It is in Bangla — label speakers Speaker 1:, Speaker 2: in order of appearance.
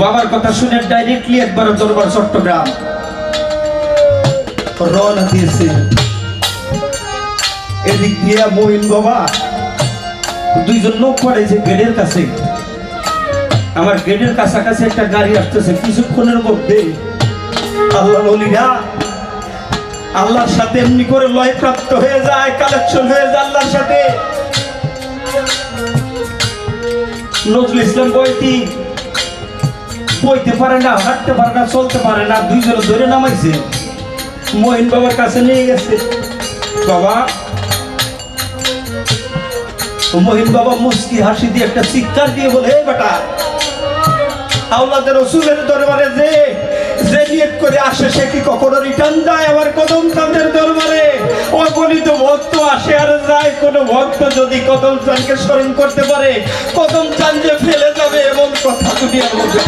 Speaker 1: বাবার কথা শুনে ডাইরেক্টলি একবার দরবার চট্টগ্রাম রওনা দিয়েছে। এদিক দিয়ে মহিন বাবা দুইজন লোক পড়েছে গেটের কাছে। আমার গেটের কাছাকাছি একটা গাড়ি আসতেছে, কিছুক্ষণের মধ্যে আল্লাহর ওলিরা আল্লাহর সাথে এমনি করে লয় প্রাপ্ত হয়ে যায়, কালেকশন হয়ে যায় আল্লাহর সাথে। নজরুল ইসলাম বইতে পারে না, হাঁটতে পারে না, চলতে পারে না, দুইজন ধরে নামাইছে, মহিন বাবার কাছে নিয়ে গেছে। বাবা, মহিন বাবা মুস্কি হাসি দিয়ে একটা চিৎকার দিয়ে বলে, হে বেটা, আওলাদের রসুলের দরবারে যে নিয়ত করে আসে সে কি কখনো রিটার্ন যায়? আমার কদম চাঁদের দরবারে অগণিত ভক্ত আসে আর যায়। কোন ভক্ত যদি কদম চাঁদকে স্মরণ করতে পারে, কদম চাঁদ যে ফেলে যাবে এমন কথা দুনিয়ার মধ্যে